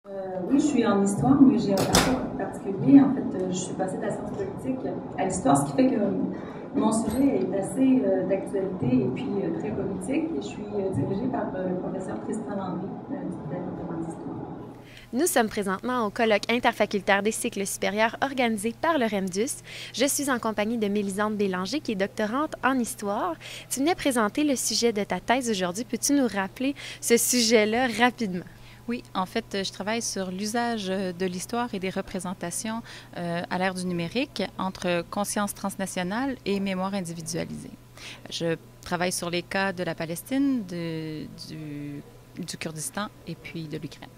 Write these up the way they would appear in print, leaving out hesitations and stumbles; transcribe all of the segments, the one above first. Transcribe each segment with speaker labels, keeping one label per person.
Speaker 1: Oui, je suis en histoire, mais j'ai un parcours particulier. En fait, je suis passée de la science politique à l'histoire, ce qui fait que mon sujet est assez d'actualité et puis très politique. Et je suis dirigée par le professeur Tristan Landry du département d'histoire.
Speaker 2: Nous sommes présentement au colloque interfacultaire des cycles supérieurs organisé par le REMDUS. Je suis en compagnie de Mélisande Bélanger, qui est doctorante en histoire. Tu venais présenter le sujet de ta thèse aujourd'hui. Peux-tu nous rappeler ce sujet-là rapidement?
Speaker 3: Oui, en fait, je travaille sur l'usage de l'histoire et des représentations à l'ère du numérique entre conscience transnationale et mémoire individualisée. Je travaille sur les cas de la Palestine, du Kurdistan et puis de l'Ukraine.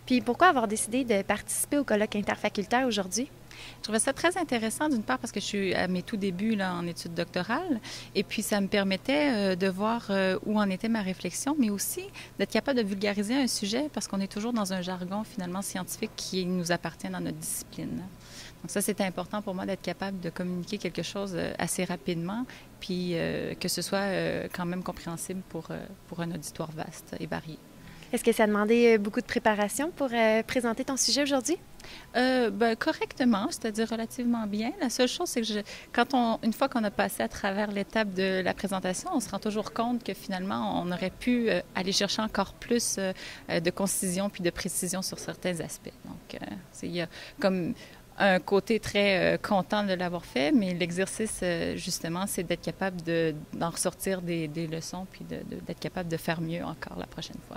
Speaker 2: Puis pourquoi avoir décidé de participer au colloque interfacultaire aujourd'hui?
Speaker 3: Je trouvais ça très intéressant, d'une part parce que je suis à mes tout débuts là, en études doctorales, et puis ça me permettait de voir où en était ma réflexion, mais aussi d'être capable de vulgariser un sujet parce qu'on est toujours dans un jargon finalement scientifique qui nous appartient dans notre discipline. Donc ça, c'était important pour moi d'être capable de communiquer quelque chose assez rapidement, puis que ce soit quand même compréhensible pour un auditoire vaste et varié.
Speaker 2: Est-ce que ça a demandé beaucoup de préparation pour présenter ton sujet aujourd'hui?
Speaker 3: Correctement, c'est-à-dire relativement bien. La seule chose, c'est que une fois qu'on a passé à travers l'étape de la présentation, on se rend toujours compte que finalement, on aurait pu aller chercher encore plus de concision puis de précision sur certains aspects. Donc, il y a comme un côté très content de l'avoir fait, mais l'exercice, justement, c'est d'être capable d'en ressortir des leçons puis d'être capable de faire mieux encore la prochaine fois.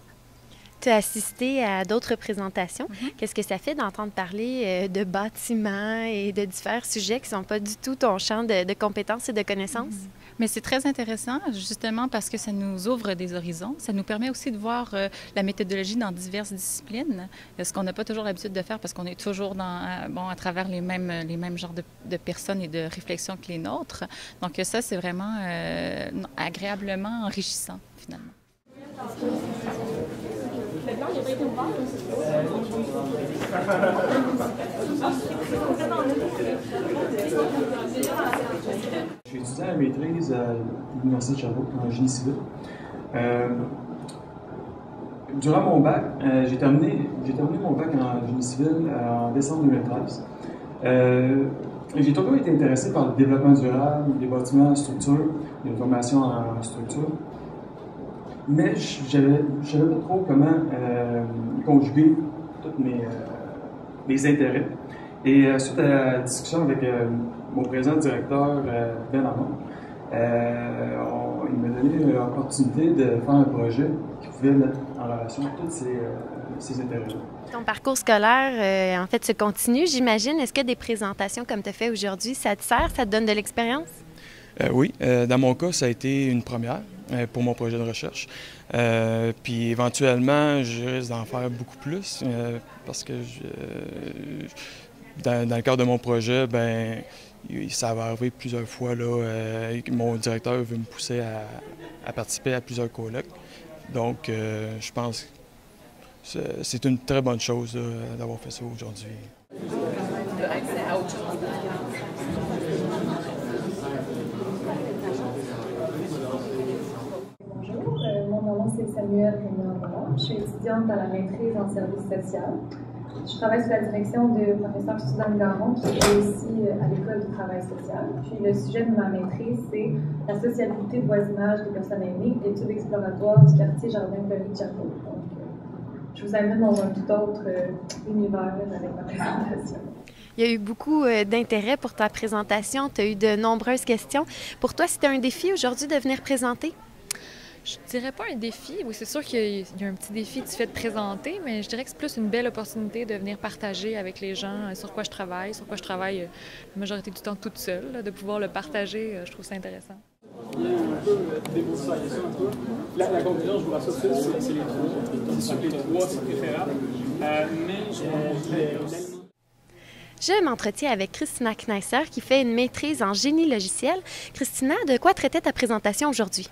Speaker 2: Tu as assisté à d'autres présentations. Qu'est-ce que ça fait d'entendre parler de bâtiments et de différents sujets qui ne sont pas du tout ton champ de compétences et de connaissances?
Speaker 3: Mais c'est très intéressant, justement, parce que ça nous ouvre des horizons. Ça nous permet aussi de voir la méthodologie dans diverses disciplines, ce qu'on n'a pas toujours l'habitude de faire parce qu'on est toujours à travers les mêmes genres de personnes et de réflexions que les nôtres. Donc ça, c'est vraiment agréablement enrichissant, finalement.
Speaker 4: Je suis étudiant à la maîtrise à l'Université de Sherbrooke en génie civil. Durant mon bac, j'ai terminé mon bac en génie civil en décembre 2013. J'ai toujours été intéressé par le développement durable, les bâtiments en structure, les formations en structure. Mais je ne savais pas trop comment conjuguer tous mes intérêts. Et suite à la discussion avec mon présent directeur, Ben Armand, il m'a donné l'opportunité de faire un projet qui pouvait mettre en relation tous ces intérêts-là.
Speaker 2: Ton parcours scolaire, en fait, se continue, j'imagine. Est-ce que des présentations comme tu as fait aujourd'hui, ça te sert, ça te donne de l'expérience?
Speaker 5: Oui, dans mon cas, ça a été une première pour mon projet de recherche. Puis éventuellement, je risque d'en faire beaucoup plus parce que dans le cadre de mon projet, ben ça va arriver plusieurs fois. Là, mon directeur veut me pousser à participer à plusieurs colloques. Donc, je pense que c'est une très bonne chose d'avoir fait ça aujourd'hui.
Speaker 1: Mon nom c'est Samuel Rémy-Aurora. Je suis étudiante à la maîtrise en service social. Je travaille sous la direction du professeur Suzanne Garon, qui est aussi à l'École du travail social. Puis le sujet de ma maîtrise, c'est la sociabilité de voisinage des personnes aînées, études exploratoires du quartier Jardin-Fleury de Sherbrooke. Donc, je vous amène dans un tout autre univers avec ma présentation.
Speaker 2: Il y a eu beaucoup d'intérêt pour ta présentation. Tu as eu de nombreuses questions. Pour toi, c'était un défi aujourd'hui de venir présenter?
Speaker 6: Je dirais pas un défi. Oui, c'est sûr qu'il y a un petit défi du fait de présenter, mais je dirais que c'est plus une belle opportunité de venir partager avec les gens sur quoi je travaille la majorité du temps toute seule, là, de pouvoir le partager, je trouve ça intéressant.
Speaker 7: La conclusion, je vous rassure, c'est les trois. C'est sûr que les trois, c'est préférable.
Speaker 2: Je m'entretiens avec Christina Kneisser, qui fait une maîtrise en génie logiciel. Christina, de quoi traitait ta présentation aujourd'hui?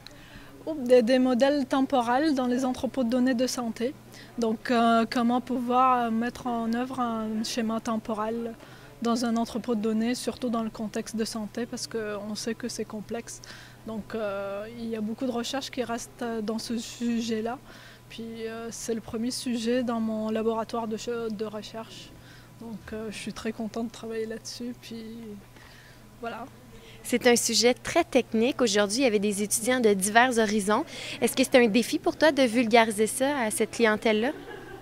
Speaker 8: Des modèles temporels dans les entrepôts de données de santé. Donc, comment pouvoir mettre en œuvre un schéma temporel dans un entrepôt de données, surtout dans le contexte de santé, parce qu'on sait que c'est complexe. Donc, il y a beaucoup de recherches qui restent dans ce sujet-là. Puis c'est le premier sujet dans mon laboratoire de recherche. Donc je suis très contente de travailler là-dessus. Puis voilà.
Speaker 2: C'est un sujet très technique. Aujourd'hui, il y avait des étudiants de divers horizons. Est-ce que c'était un défi pour toi de vulgariser ça à cette clientèle-là?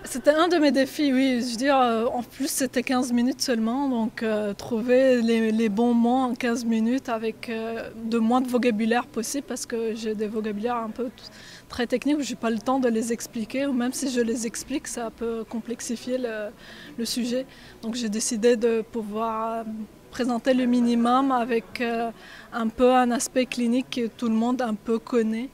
Speaker 8: C'était un de mes défis, oui. Je veux dire, en plus, c'était 15 minutes seulement. Donc, trouver les bons mots en 15 minutes avec de moins de vocabulaire possible parce que j'ai des vocabulaires un peu très techniques où je n'ai pas le temps de les expliquer. Ou même si je les explique, ça peut complexifier le sujet. Donc, j'ai décidé de pouvoir présenter le minimum avec un peu un aspect clinique que tout le monde un peu connaît.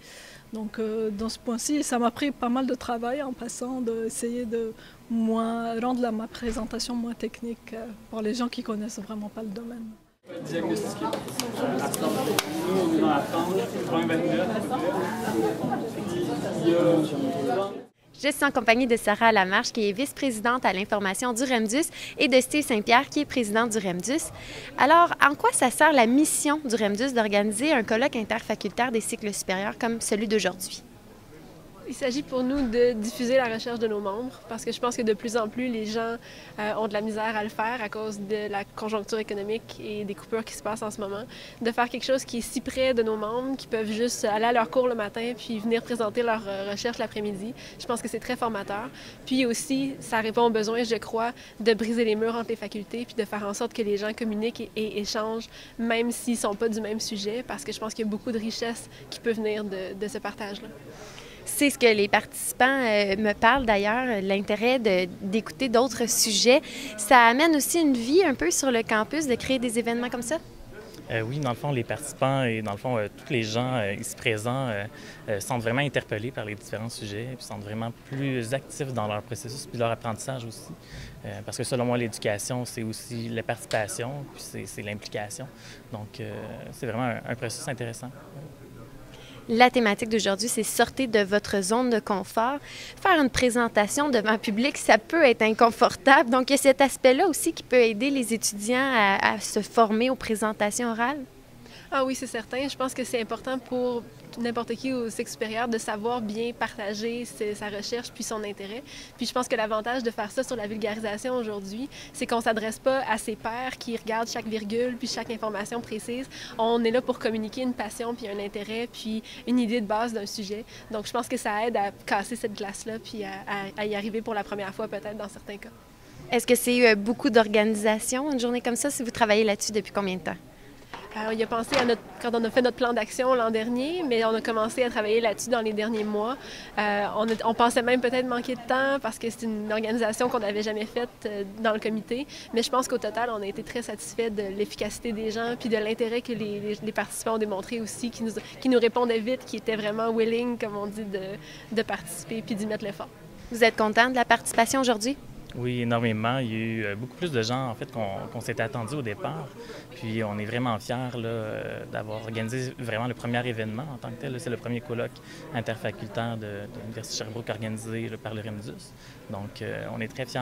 Speaker 8: Donc dans ce point-ci, ça m'a pris pas mal de travail en passant d'essayer de rendre ma présentation moins technique pour les gens qui connaissent vraiment pas le domaine.
Speaker 7: Diagnostiqué. Nous, on est dans la tranche 2029. Il y a...
Speaker 2: Je suis en compagnie de Sarah Lamarche, qui est vice-présidente à l'information du REMDUS, et de Steve Saint-Pierre, qui est président du REMDUS. Alors, en quoi ça sert la mission du REMDUS d'organiser un colloque interfacultaire des cycles supérieurs comme celui d'aujourd'hui?
Speaker 9: Il s'agit pour nous de diffuser la recherche de nos membres parce que je pense que de plus en plus, les gens ont de la misère à le faire à cause de la conjoncture économique et des coupures qui se passent en ce moment. De faire quelque chose qui est si près de nos membres, qui peuvent juste aller à leur cours le matin puis venir présenter leur recherche l'après-midi. Je pense que c'est très formateur. Puis aussi, ça répond aux besoins, je crois, de briser les murs entre les facultés puis de faire en sorte que les gens communiquent et échangent, même s'ils ne sont pas du même sujet, parce que je pense qu'il y a beaucoup de richesse qui peut venir de ce partage-là.
Speaker 2: C'est ce que les participants me parlent d'ailleurs, l'intérêt d'écouter d'autres sujets. Ça amène aussi une vie un peu sur le campus de créer des événements comme ça?
Speaker 10: Oui, dans le fond, les participants et dans le fond, tous les gens ici présents sont vraiment interpellés par les différents sujets et sont vraiment plus actifs dans leur processus puis leur apprentissage aussi. Parce que selon moi, l'éducation, c'est aussi la participation puis c'est l'implication. Donc, c'est vraiment un processus intéressant.
Speaker 2: La thématique d'aujourd'hui, c'est sortir de votre zone de confort. Faire une présentation devant un public, ça peut être inconfortable. Donc, il y a cet aspect-là aussi qui peut aider les étudiants à se former aux présentations orales.
Speaker 9: Ah oui, c'est certain. Je pense que c'est important pour n'importe qui au cycle supérieur de savoir bien partager sa recherche puis son intérêt. Puis je pense que l'avantage de faire ça sur la vulgarisation aujourd'hui, c'est qu'on ne s'adresse pas à ses pairs qui regardent chaque virgule puis chaque information précise. On est là pour communiquer une passion puis un intérêt puis une idée de base d'un sujet. Donc je pense que ça aide à casser cette glace-là puis à y arriver pour la première fois peut-être dans certains cas.
Speaker 2: Est-ce que c'est beaucoup d'organisation, une journée comme ça, si vous travaillez là-dessus depuis combien de temps?
Speaker 9: Il a pensé quand on a fait notre plan d'action l'an dernier, mais on a commencé à travailler là-dessus dans les derniers mois. On pensait même peut-être manquer de temps parce que c'est une organisation qu'on n'avait jamais faite dans le comité. Mais je pense qu'au total, on a été très satisfaits de l'efficacité des gens puis de l'intérêt que les participants ont démontré aussi, qui nous répondaient vite, qui étaient vraiment willing, comme on dit, de participer puis d'y mettre l'effort.
Speaker 2: Vous êtes content de la participation aujourd'hui?
Speaker 10: Oui, énormément. Il y a eu beaucoup plus de gens en fait qu'on s'était attendu au départ. Puis on est vraiment fiers d'avoir organisé vraiment le premier événement en tant que tel. C'est le premier colloque interfacultaire de l'Université de Sherbrooke organisé par le REMDUS. Donc on est très fiers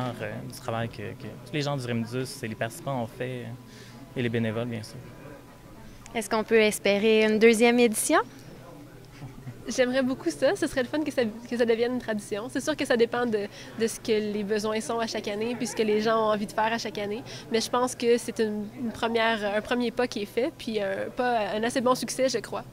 Speaker 10: du travail que tous les gens du REMDUS et les participants ont fait et les bénévoles, bien sûr. Est-ce
Speaker 2: qu'on peut espérer une deuxième édition?
Speaker 9: J'aimerais beaucoup ça. Ce serait le fun que ça devienne une tradition. C'est sûr que ça dépend de ce que les besoins sont à chaque année puis ce que les gens ont envie de faire à chaque année. Mais je pense que c'est un premier pas qui est fait puis un assez bon succès, je crois.